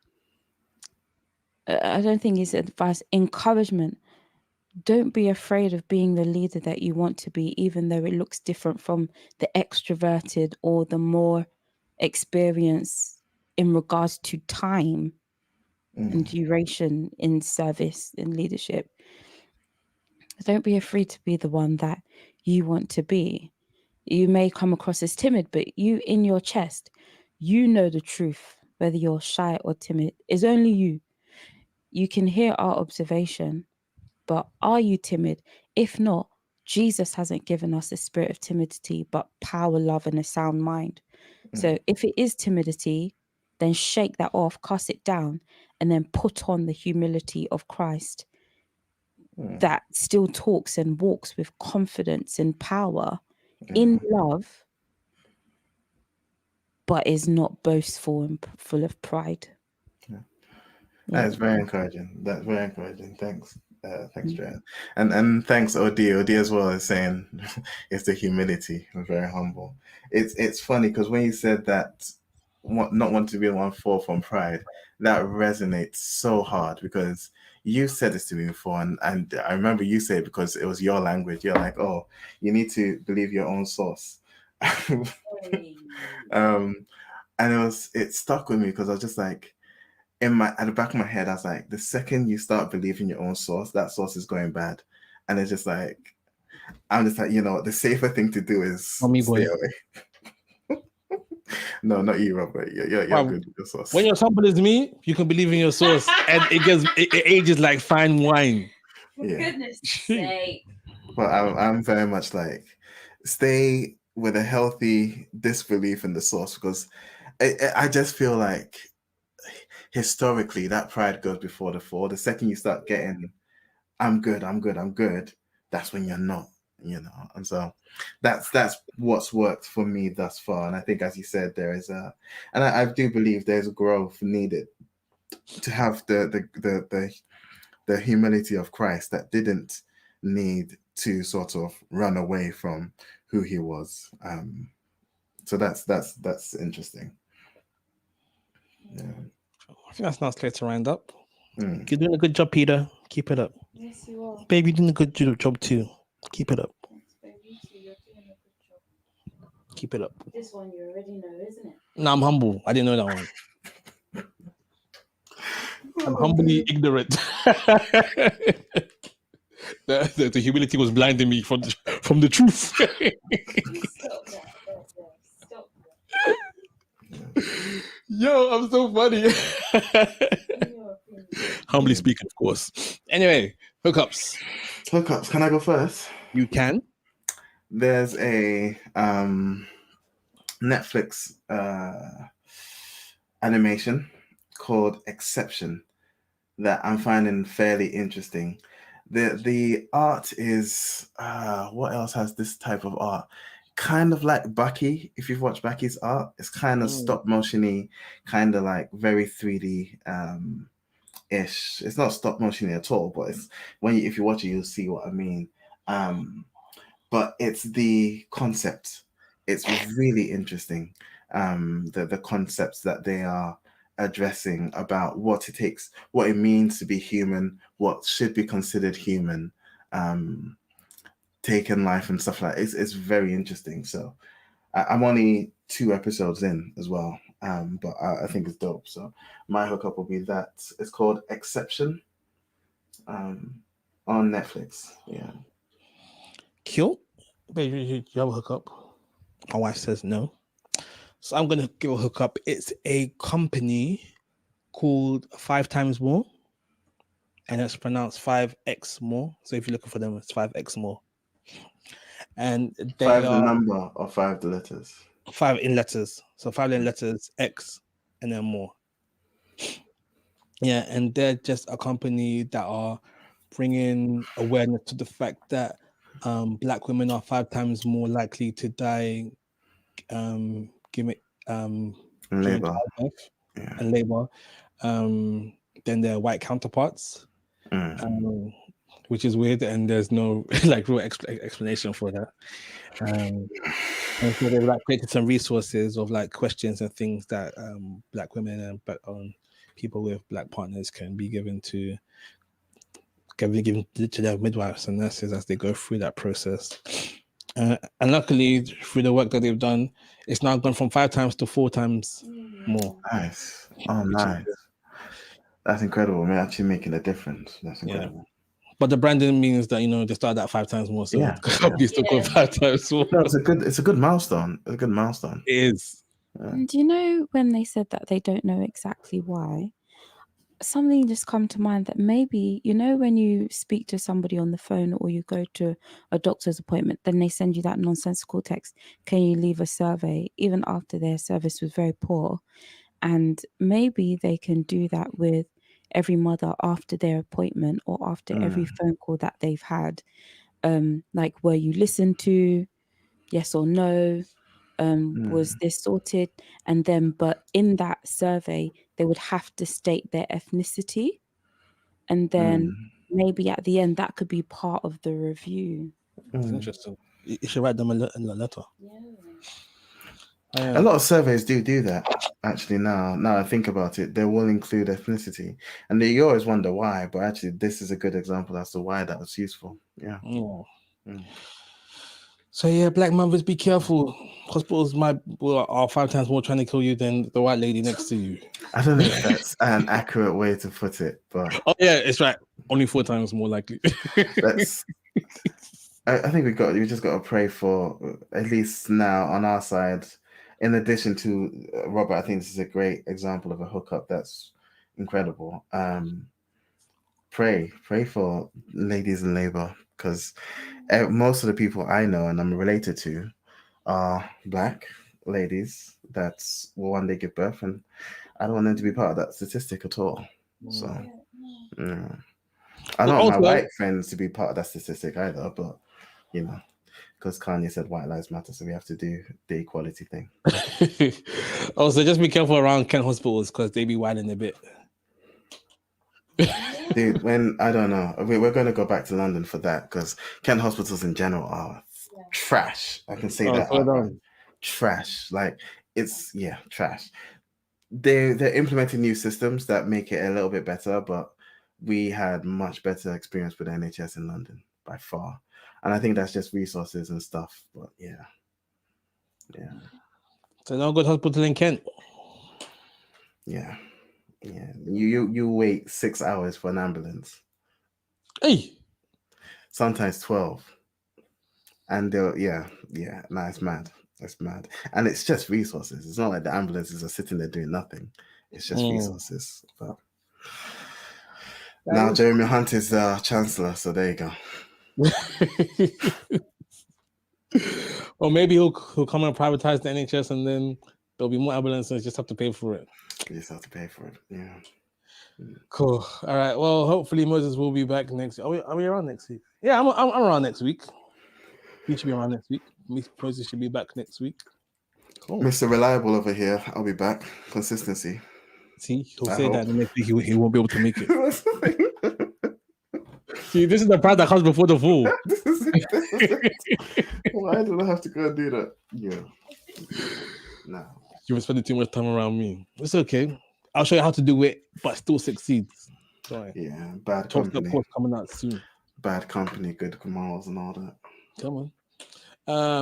I don't think it's advice, encouragement. Don't be afraid of being the leader that you want to be, even though it looks different from the extroverted or the more experienced in regards to time and duration in service and leadership. Don't be afraid to be the one that you want to be. You may come across as timid, but you, in your chest, you know the truth. Whether you're shy or timid is only you. You can hear our observation, but are you timid? If not, Jesus hasn't given us a spirit of timidity, but power, love, and a sound mind. So if it is timidity, then shake that off, cast it down, and then put on the humility of Christ that still talks and walks with confidence and power in love, but is not boastful and full of pride. That is very encouraging. That's very encouraging. Thanks. Thanks, Joanne. And thanks, OD. OD as well is saying it's the humility. I'm very humble. It's funny because when you said that not want to be one fall from pride, that resonates so hard because you said this to me before, and I remember you said it because it was your language. You're like, oh, you need to believe your own source. And it stuck with me because I was just like, at the back of my head, I was like, the second you start believing your own source, that source is going bad. And it's just like, I'm just like, the safer thing to do is stay away. No, not you, Robert. You're good with your source. When you're humble as me, you can believe in your source, and it ages like fine wine. For Yeah. goodness sake. But I'm very much like, stay with a healthy disbelief in the source, because I just feel like historically that pride goes before the fall. The second you start getting, I'm good, that's when you're not, And so that's what's worked for me thus far. And I think, as you said, there is and I do believe there's growth needed to have the humility of Christ that didn't need to sort of run away from who he was. So that's interesting. Yeah. I think that's nice place to round up. Mm. You're doing a good job, Peter. Keep it up. Yes, you are. Baby, you're doing a good job too. Keep it up. Thanks, baby. So you're doing a good job. Keep it up. This one you already know, isn't it? No, I'm humble. I didn't know that one. I'm humbly ignorant. The humility was blinding me from the truth. Stop that. Stop that. Yo, I'm so funny. Humbly speaking, of course. Anyway, hookups. Can I go first? You can. There's a Netflix animation called Exception that I'm finding fairly interesting. The art is what else has this type of art? Kind of like Bucky. If you've watched Bucky's art, it's kind of stop motiony, kind of like very 3D ish. It's not stop motiony at all, but it's if you watch it, you'll see what I mean. But it's the concept. It's really interesting. The concepts that they are addressing about what it takes, what it means to be human, what should be considered human, taken life and stuff like that. It's very interesting. So I'm only 2 episodes in as well, but I think it's dope. So my hookup will be that. It's called Exception on Netflix. Yeah. Cute. Baby, you have a hookup? My wife says no. So I'm going to give a hookup. It's a company called 5 Times More. And it's pronounced 5x more. So if you're looking for them, it's 5x more. And they 5 are the number or 5 the letters? 5 in letters. So 5 in letters, X, and then more. Yeah, and they're just a company that are bringing awareness to the fact that Black women are 5 times more likely to die during Labor. childbirth and labor than their white counterparts, which is weird, and there's no like real explanation for that. And so they've like created some resources of like questions and things that Black women and people with Black partners can be given to their midwives and nurses as they go through that process. And luckily, through the work that they've done, it's now gone from 5 times to 4 times more. Nice. Oh, nice. That's incredible. We're actually making a difference. That's incredible. Yeah. But the branding means that they started at 5 times more, so the company still go 5 times more. No, it's a good milestone. It's a good milestone. It is. And do you know when they said that they don't know exactly why? Something just come to mind that maybe, when you speak to somebody on the phone or you go to a doctor's appointment, then they send you that nonsensical text, can you leave a survey, even after their service was very poor? And maybe they can do that with every mother after their appointment or after every phone call that they've had. Like, were you listened to? Yes or no? Was this sorted? And then, but in that survey, they would have to state their ethnicity. And then maybe at the end, that could be part of the review. That's interesting. You should write them a letter. A lot of surveys do that. Actually, now I think about it, they will include ethnicity, and you always wonder why. But actually, this is a good example as to why that was useful. Yeah. So yeah, Black mothers, be careful. Hospitals are 5 times more trying to kill you than the white lady next to you. I don't know if that's an accurate way to put it, but yeah, it's right. Only 4 times more likely. I think we just got to pray for, at least now on our side. In addition to Robert, I think this is a great example of a hookup that's incredible. pray for ladies in labor, because most of the people I know and I'm related to are Black ladies that will one day give birth, and I don't want them to be part of that statistic at all. So, yeah. I don't want my Also, white friends to be part of that statistic either, but you know, because Kanye said white lives matter, so we have to do the equality thing. also, just be careful around Kent hospitals because they be wilding a bit. Dude, when I don't know, we're going to go back to London for that, because Kent hospitals in general are trash. I can say that slow outright. down. Trash. Like, it's trash. They're implementing new systems that make it a little bit better, but we had much better experience with NHS in London by far, and I think that's just resources and stuff. But yeah. So no good hospital in Kent. Yeah. You wait 6 hours for an ambulance, Hey, sometimes 12, and they'll no, it's mad. It's mad, and it's just resources. It's not like the ambulances are sitting there doing nothing. It's just resources. But now Jeremy Hunt is chancellor, so there you go. Or maybe he'll come and privatize the NHS, and then there'll be more ambulances. Just have to pay for it. You just have to pay for it. Yeah. Cool. All right. Well, hopefully Moses will be back next week. Are we around next week? Yeah, I'm around next week. He should be around next week. Moses should be back next week. Cool. Mr. Reliable over here. I'll be back. Consistency. See, he'll say that, and next week he won't be able to make it. See, this is the pride that comes before the fall. Why did I have to go and do that? Yeah. No. You've been spending too much time around me. It's okay. I'll show you how to do it, but still succeeds. Sorry. Yeah, bad Talk company. course coming out soon. Bad company, good commands and all that. Come on.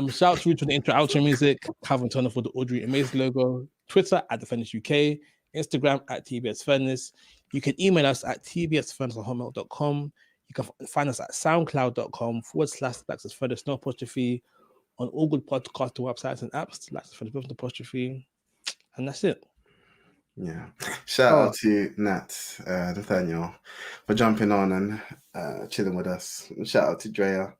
Shout through to the intro outro music, Calvin Turner for the Audrey Amaze logo, Twitter at The Furnace UK, Instagram at TBS Furnace. You can email us at tbsfurnace@hotmail.com. You can find us at soundcloud.com/Furnace no apostrophe, on all good podcast websites and apps, Furnace apostrophe, and that's it. Yeah. Shout out to Nat, Nathaniel, for jumping on and chilling with us. Shout out to Drea.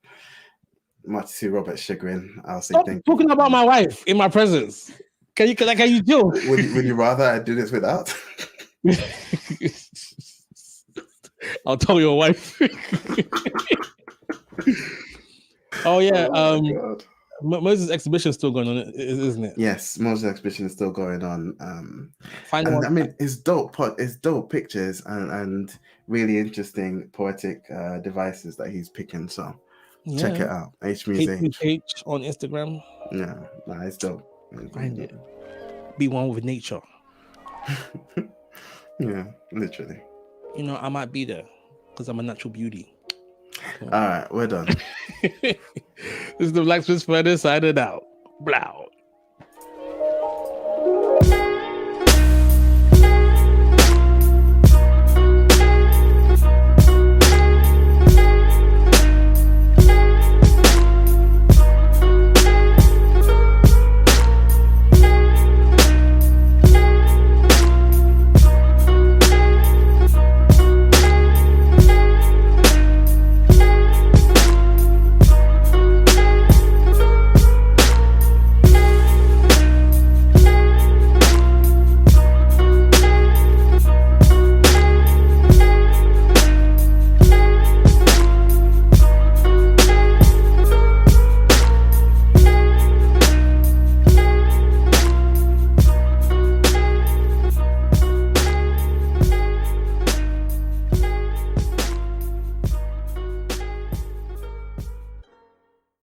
Much to Robert chagrin. I'll say Stop thank talking you. about my wife in my presence. Can you joke? Would you rather I do this without? I'll tell your wife. Oh yeah. God. Moses' exhibition is still going on, isn't it? Yes, Moses' exhibition is still going on. I mean, it's dope. It's dope pictures and really interesting poetic devices that he's picking. So check it out. HMuseH on Instagram. Yeah, it's dope. Find it. Be one with nature. Yeah, literally. You know, I might be there because I'm a natural beauty. All right, we're done. This is the Black Swiss Furnace signing out. Blow.